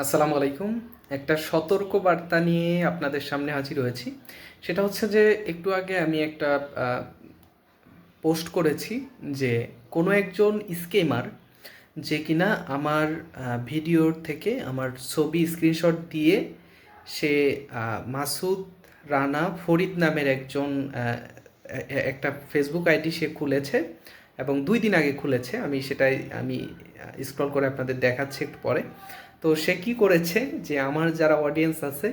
আসসালামু আলাইকুম। একটা সতর্ক বার্তা নিয়ে আপনাদের সামনে হাজির হয়েছি। সেটা হচ্ছে যে একটু আগে আমি একটা পোস্ট করেছি যে কোনো একজন স্কেমার যে কিনা আমার ভিডিওর থেকে আমার ছবি স্ক্রিনশট দিয়ে সে মাসুদ রানা ফরিদ নামের একজন একটা ফেসবুক আইডি সে খুলেছে এবং 2 দিন আগে খুলেছে। আমি স্ক্রল করে আপনাদের দেখাচ্ছি একটু পরে। তো সে কি করেছে যে আমার যারা অডিয়েন্স আছে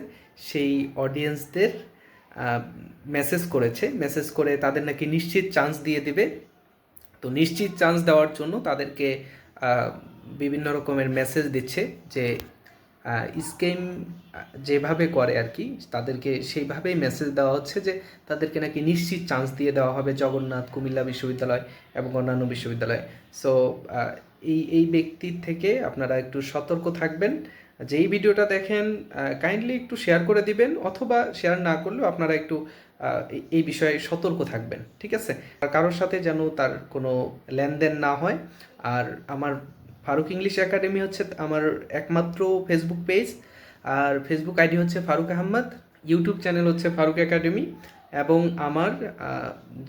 সেই অডিয়েন্সদের মেসেজ করেছে, মেসেজ করে তাদের নাকি নিশ্চিত চান্স দিয়ে দিবে। তো নিশ্চিত চান্স দেওয়ার জন্য তাদেরকে বিভিন্ন রকমের মেসেজ দিচ্ছে যে স্কেম যেভাবে করে আর কি, তাদেরকে সেইভাবেই মেসেজ দেওয়া হচ্ছে যে তাদেরকে নাকি নিশ্চিত চান্স দিয়ে দেওয়া হবে জগন্নাথ, কুমিল্লা বিশ্ববিদ্যালয় এবং অন্যান্য বিশ্ববিদ্যালয়। সো এই এই ব্যক্তির থেকে আপনারা একটু সতর্ক থাকবেন। যেই ভিডিওটা দেখেন কাইন্ডলি একটু শেয়ার করে দিবেন, অথবা শেয়ার না করলেও আপনারা একটু এই বিষয়ে সতর্ক থাকবেন, ঠিক আছে? আর কারোর সাথে যেন তার কোনো লেনদেন না হয়। আর আমার ফারুক ইংলিশ একাডেমি হচ্ছে আমার একমাত্র ফেসবুক পেজ, আর ফেসবুক আইডি হচ্ছে ফারুক আহমদ, ইউটিউব চ্যানেল হচ্ছে ফারুক একাডেমি, এবং আমার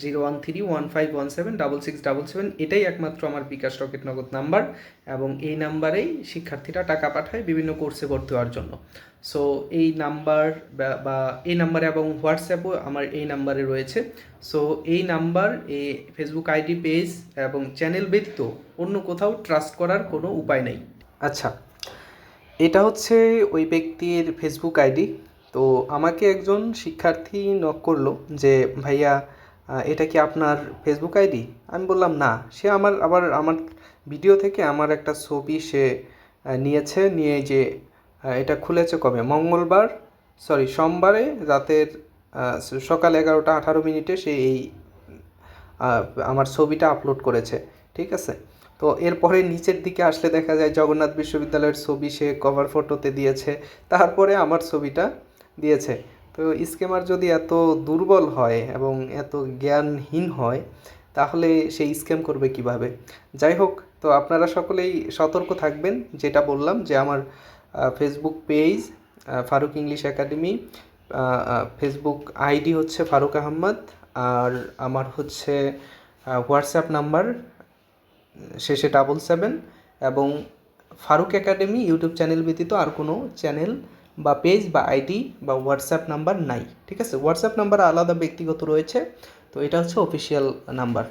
01315176677 এটাই একমাত্র আমার বিকাশ রকেট নগদ নাম্বার, এবং এই নাম্বারেই শিক্ষার্থীরা টাকা পাঠায় বিভিন্ন কোর্সে ভর্তি হওয়ার জন্য। সো এই নাম্বার বা এই নাম্বারে এবং হোয়াটসঅ্যাপও আমার এই নাম্বারে রয়েছে। সো এই নাম্বার, এই ফেসবুক আইডি, পেজ এবং চ্যানেল ব্যতীত অন্য কোথাও ট্রাস্ট করার কোনো উপায় নেই। আচ্ছা, এটা হচ্ছে ওই ব্যক্তির ফেসবুক আইডি। তো আমাকে একজন শিক্ষার্থী নক করলো যে ভাইয়া এটা কি আপনার ফেসবুক আইডি? আমি বললাম না। সে আমার ভিডিও থেকে আমার একটা ছবি সে নিয়েছে, নিয়ে যে এটা খুলেছে কবে, সোমবারে রাতের সকাল 11টা 18 মিনিটে সে এই আমার ছবিটা আপলোড করেছে, ঠিক আছে? তো এরপরে নিচের দিকে আসলে দেখা যায় জগন্নাথ বিশ্ববিদ্যালয়ের ছবি সে কভার ফটোতে দিয়েছে, তারপরে আমার ছবিটা দিয়েছে। তো স্কেমার যদি এত দুর্বল হয় এবং এত জ্ঞানহীন হয়, তাহলে সে স্ক্যাম করবে কিভাবে? যাই হোক, তো আপনারা সকলেই সতর্ক থাকবেন। যেটা বললাম যে আমার Facebook page Faruk English Academy, Facebook ID হচ্ছে ফারুক আহমদ, আর আমার হচ্ছে হোয়াটসঅ্যাপ নাম্বার শেষে 77, এবং ফারুক একাডেমি ইউটিউব চ্যানেল ব্যতীত আর কোনো চ্যানেল বা পেজ বা আইডি বা হোয়াটসঅ্যাপ নাম্বার নাই, ঠিক আছে? হোয়াটসঅ্যাপ নাম্বার আলাদা ব্যক্তিগত রয়েছে, তো এটা হচ্ছে অফিসিয়াল নাম্বার।